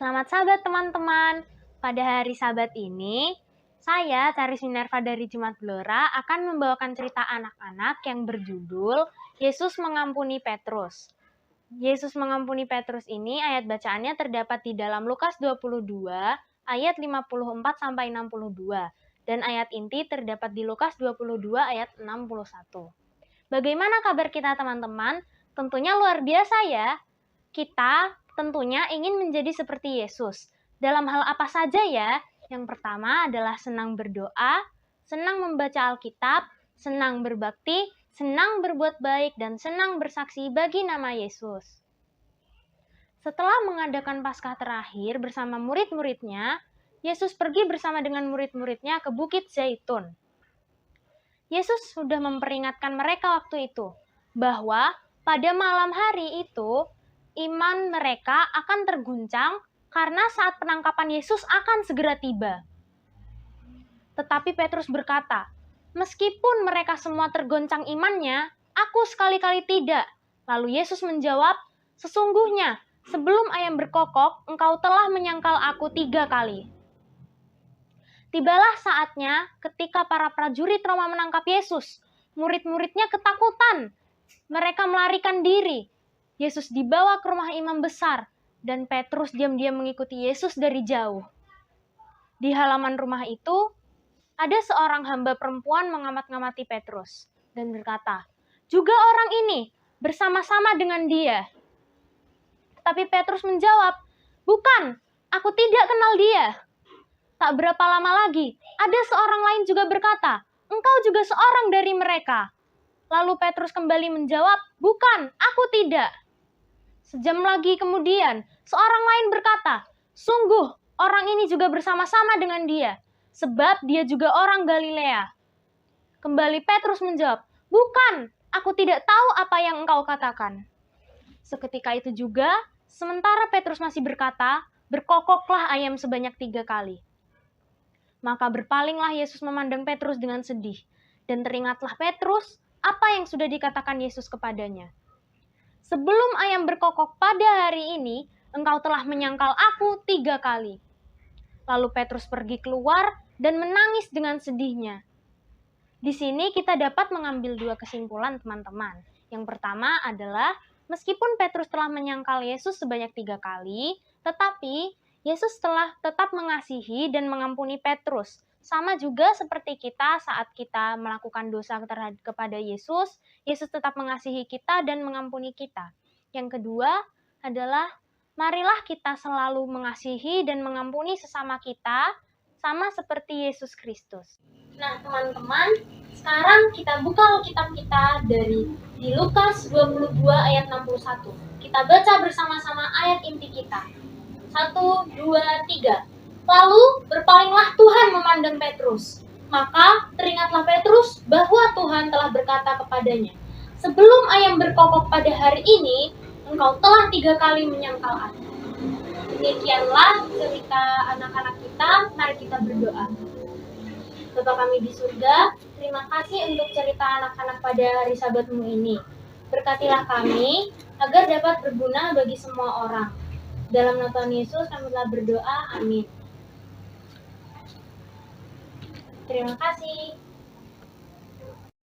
Selamat Sabat teman-teman. Pada hari Sabat ini, saya, Charis Minerva dari Jemaat Blora, akan membawakan cerita anak-anak yang berjudul Yesus Mengampuni Petrus. Yesus Mengampuni Petrus ini ayat bacaannya terdapat di dalam Lukas 22 ayat 54-62 dan ayat inti terdapat di Lukas 22 ayat 61. Bagaimana kabar kita teman-teman? Tentunya luar biasa ya. Kita tentunya ingin menjadi seperti Yesus. Dalam hal apa saja ya? Yang pertama adalah senang berdoa, senang membaca Alkitab, senang berbakti, senang berbuat baik, dan senang bersaksi bagi nama Yesus. Setelah mengadakan Paskah terakhir bersama murid-muridnya, Yesus pergi bersama dengan murid-muridnya ke Bukit Zaitun. Yesus sudah memperingatkan mereka waktu itu bahwa pada malam hari itu iman mereka akan terguncang karena saat penangkapan Yesus akan segera tiba. Tetapi Petrus berkata, "Meskipun mereka semua tergoncang imannya, aku sekali-kali tidak." Lalu Yesus menjawab, "Sesungguhnya sebelum ayam berkokok, engkau telah menyangkal aku 3 kali." Tibalah saatnya ketika para prajurit Roma menangkap Yesus. Murid-muridnya ketakutan. Mereka melarikan diri. Yesus dibawa ke rumah imam besar, dan Petrus diam-diam mengikuti Yesus dari jauh. Di halaman rumah itu, ada seorang hamba perempuan mengamat-ngamati Petrus, dan berkata, "Juga orang ini bersama-sama dengan dia." Tapi Petrus menjawab, "Bukan, aku tidak kenal dia." Tak berapa lama lagi, ada seorang lain juga berkata, "Engkau juga seorang dari mereka." Lalu Petrus kembali menjawab, "Bukan, aku tidak." Sejam lagi kemudian, seorang lain berkata, "Sungguh, orang ini juga bersama-sama dengan dia, sebab dia juga orang Galilea." Kembali Petrus menjawab, "Bukan, aku tidak tahu apa yang engkau katakan." Seketika itu juga, sementara Petrus masih berkata, berkokoklah ayam sebanyak 3 kali. Maka berpalinglah Yesus memandang Petrus dengan sedih, dan teringatlah Petrus apa yang sudah dikatakan Yesus kepadanya. "Sebelum ayam berkokok pada hari ini, engkau telah menyangkal aku 3 kali." Lalu Petrus pergi keluar dan menangis dengan sedihnya. Di sini kita dapat mengambil 2 kesimpulan teman-teman. Yang pertama adalah, meskipun Petrus telah menyangkal Yesus sebanyak 3 kali, tetapi Yesus telah tetap mengasihi dan mengampuni Petrus. Sama juga seperti kita saat kita melakukan dosa kepada Yesus, Yesus tetap mengasihi kita dan mengampuni kita. Yang kedua adalah, marilah kita selalu mengasihi dan mengampuni sesama kita, sama seperti Yesus Kristus. Nah teman-teman, sekarang kita buka Alkitab kita di Lukas 22 ayat 61. Kita baca bersama-sama ayat inti kita. 1, 2, 3. Lalu berpalinglah Tuhan memandang Petrus. Maka teringatlah Petrus bahwa Tuhan telah berkata kepadanya, "Sebelum ayam berkokok pada hari ini, engkau telah 3 kali menyangkal aku." Demikianlah cerita anak-anak kita. Mari kita berdoa. Bapa kami di surga, terima kasih untuk cerita anak-anak pada hari Sabatmu ini. Berkatilah kami agar dapat berguna bagi semua orang. Dalam nama Tuhan Yesus kami telah berdoa. Amin. Terima kasih.